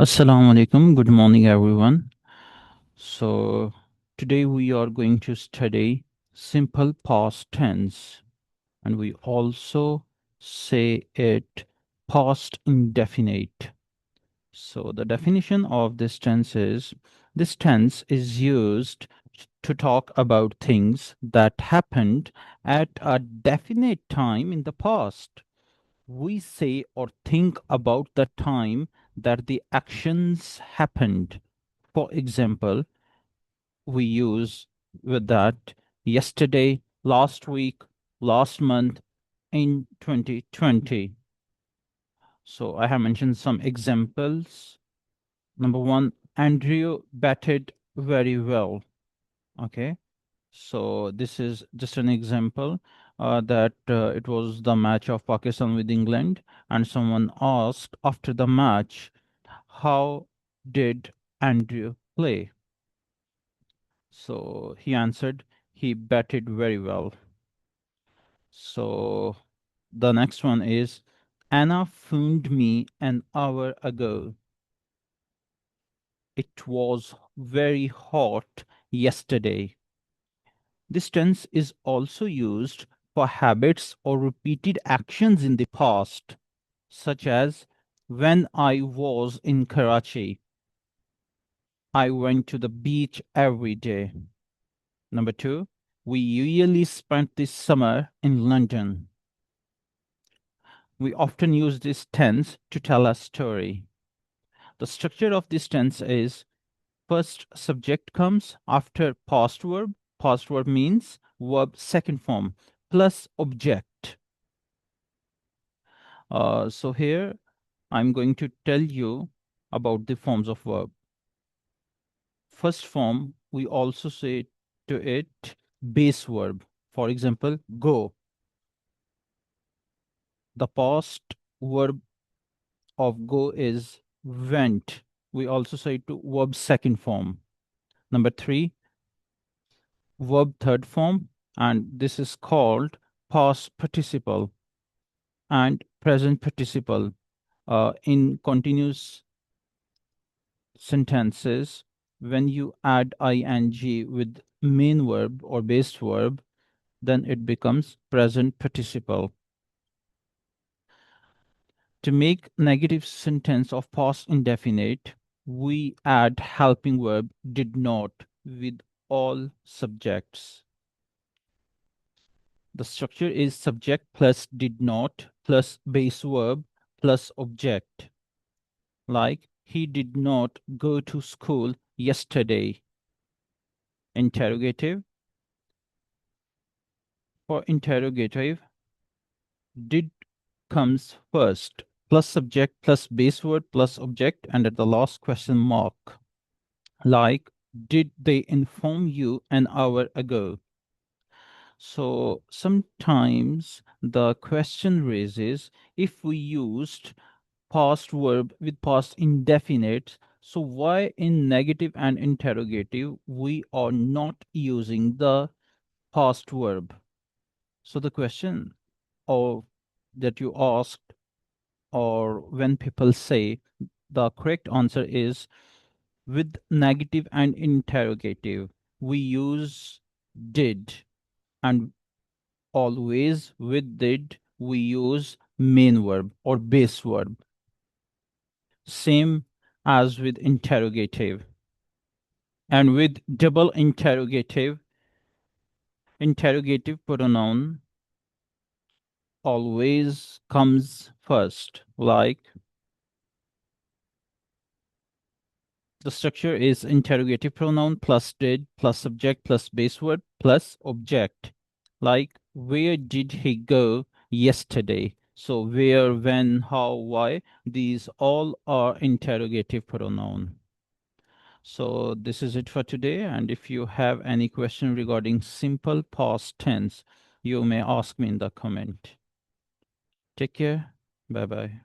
Assalamu alaikum. Good morning, everyone. So, today we are going to study simple past tense, and we also say it past indefinite. So, the definition of this tense is used to talk about things that happened at a definite time in the past. We say or think about the time that the actions happened. For example, we use with that yesterday, last week, last month, in 2020. So I have mentioned some examples. Number one, Andrew batted very well. Okay. So this is just an example that it was the match of Pakistan with England, and someone asked after the match, how did Andrew play? So he answered, he batted very well. So the next one is, Anna phoned me an hour ago. It was very hot yesterday. This tense is also used for habits or repeated actions in the past, such as when I was in Karachi, I went to the beach every day. Number two, we usually spent this summer in London. We often use this tense to tell a story. The structure of this tense is first subject comes after past verb. Past verb means verb second form plus object. So here I'm going to tell you about the forms of verb. First form, we also say to it base verb. For example, go. The past verb of go is went. We also say to verb second form. Number three, verb third form, and this is called past participle and present participle. In continuous sentences, when you add ing with main verb or base verb, then it becomes present participle. To make negative sentence of past indefinite, we add helping verb did not with all subjects. The structure is subject plus did not plus base verb plus object. Like, he did not go to school yesterday. Interrogative. For interrogative, did comes first, plus subject plus base word plus object, and at the last question mark. Like, did they inform you an hour ago? So sometimes the question raises, if we used past verb with past indefinite, so why in negative and interrogative we are not using the past verb? So the question of that you asked, or when people say, the correct answer is with negative and interrogative, we use did, and always with did, we use main verb or base verb. Same as with interrogative. And with double interrogative pronoun always comes first. Like, the structure is interrogative pronoun plus did plus subject plus base word plus object. Like, where did he go yesterday? So where, when, how, why, these all are interrogative pronoun. So this is it for today. And if you have any question regarding simple past tense, you may ask me in the comment. Take care. Bye bye.